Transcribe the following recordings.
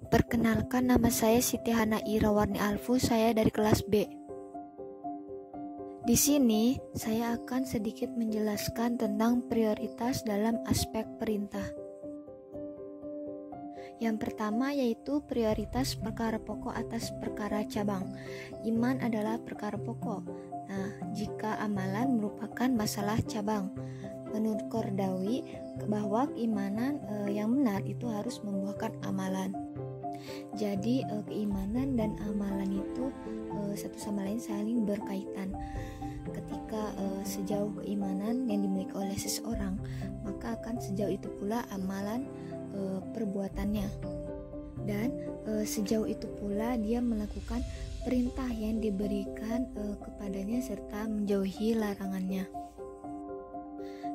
Perkenalkan, nama saya Siti Hana Irawarni Alfu, saya dari kelas B. Di sini saya akan sedikit menjelaskan tentang prioritas dalam aspek perintah. Yang pertama yaitu prioritas perkara pokok atas perkara cabang. Iman adalah perkara pokok. Nah, jika amalan merupakan masalah cabang. Menurut Qardawi bahwa keimanan yang benar itu harus membuahkan amalan. Jadi keimanan dan amalan itu satu sama lain saling berkaitan. Ketika sejauh keimanan yang dimiliki oleh seseorang, maka akan sejauh itu pula amalan perbuatannya. Dan sejauh itu pula dia melakukan perintah yang diberikan kepadanya serta menjauhi larangannya.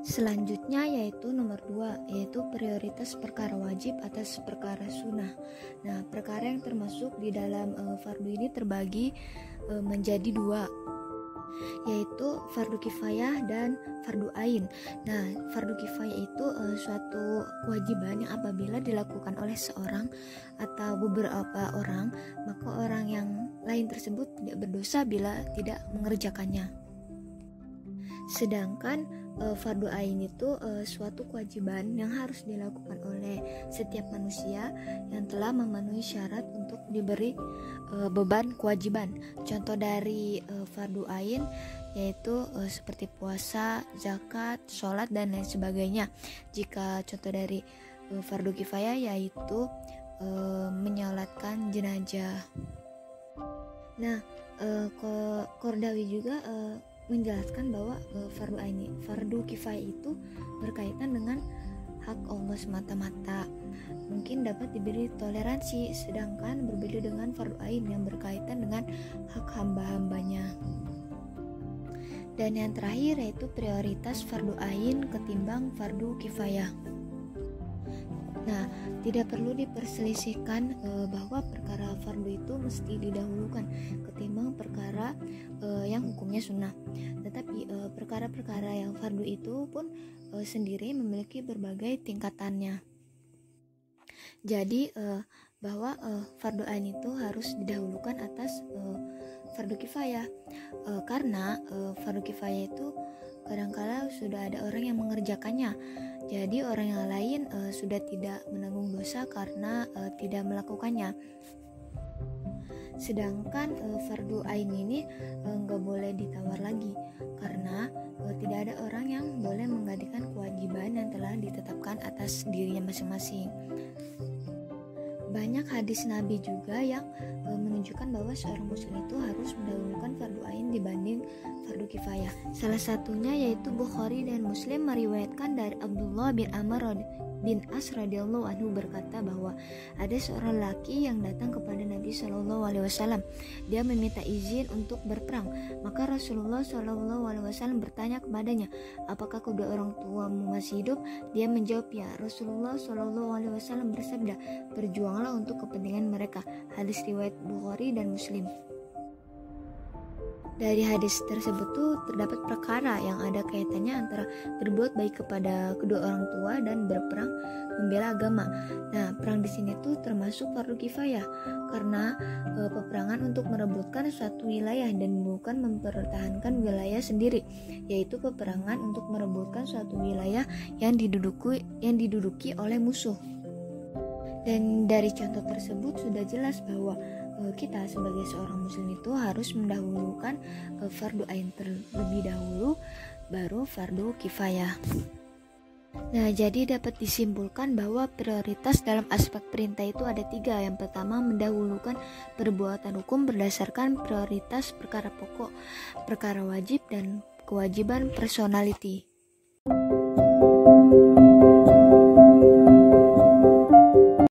Selanjutnya yaitu nomor 2, yaitu prioritas perkara wajib atas perkara sunnah. Nah, perkara yang termasuk di dalam fardu ini terbagi menjadi 2, yaitu fardu kifayah dan fardu ain. Nah, fardu kifayah itu suatu kewajiban yang apabila dilakukan oleh seorang atau beberapa orang, maka orang yang lain tersebut tidak berdosa bila tidak mengerjakannya. Sedangkan fardu ain itu suatu kewajiban yang harus dilakukan oleh setiap manusia yang telah memenuhi syarat untuk diberi beban kewajiban. Contoh dari fardu ain yaitu seperti puasa, zakat, sholat dan lain sebagainya. Jika contoh dari fardu kifayah yaitu menyolatkan jenazah. Nah, Qardawi juga menjelaskan bahwa fardu kifayah itu berkaitan dengan hak Allah semata-mata, mungkin dapat diberi toleransi, sedangkan berbeda dengan fardu ain yang berkaitan dengan hak hamba-hambanya. Dan yang terakhir yaitu prioritas fardu ain ketimbang fardu kifayah. Nah, tidak perlu diperselisihkan bahwa perkara fardu itu mesti didahulukan ketimbang perkara yang hukumnya sunnah. Tetapi perkara-perkara yang fardu itu pun sendiri memiliki berbagai tingkatannya. Jadi bahwa fardu ain itu harus didahulukan atas fardu kifayah karena fardu kifayah itu kadangkala sudah ada orang yang mengerjakannya. Jadi orang yang lain sudah tidak menanggung dosa karena tidak melakukannya. Sedangkan fardu ain ini nggak boleh ditawar lagi karena tidak ada orang yang boleh menggantikan kewajiban yang telah ditetapkan atas dirinya masing-masing. Banyak hadis Nabi juga yang menunjukkan bahwa seorang muslim itu harus mendahulukan fardu ain dibanding fardu kifayah. Salah satunya yaitu Bukhari dan Muslim meriwayatkan dari Abdullah bin Amr bin As radhiyallahu anhu berkata bahwa ada seorang laki yang datang kepada Nabi SAW. Dia meminta izin untuk berperang. Maka Rasulullah SAW bertanya kepadanya, apakah kedua orang tuamu masih hidup? Dia menjawab ya. Rasulullah SAW bersabda, berjuanglah untuk kepentingan mereka. Hadis riwayat Bukhari dan Muslim. Dari hadis tersebut tuh terdapat perkara yang ada kaitannya antara berbuat baik kepada kedua orang tua dan berperang membela agama. Nah, perang di sini tuh termasuk fardu kifayah karena peperangan untuk merebutkan suatu wilayah dan bukan mempertahankan wilayah sendiri, yaitu peperangan untuk merebutkan suatu wilayah yang diduduki oleh musuh. Dan dari contoh tersebut sudah jelas bahwa kita sebagai seorang muslim itu harus mendahulukan fardu ain terlebih dahulu, baru fardu kifayah. Nah, jadi dapat disimpulkan bahwa prioritas dalam aspek perintah itu ada 3. Yang pertama, mendahulukan perbuatan hukum berdasarkan prioritas perkara pokok, perkara wajib, dan kewajiban personality.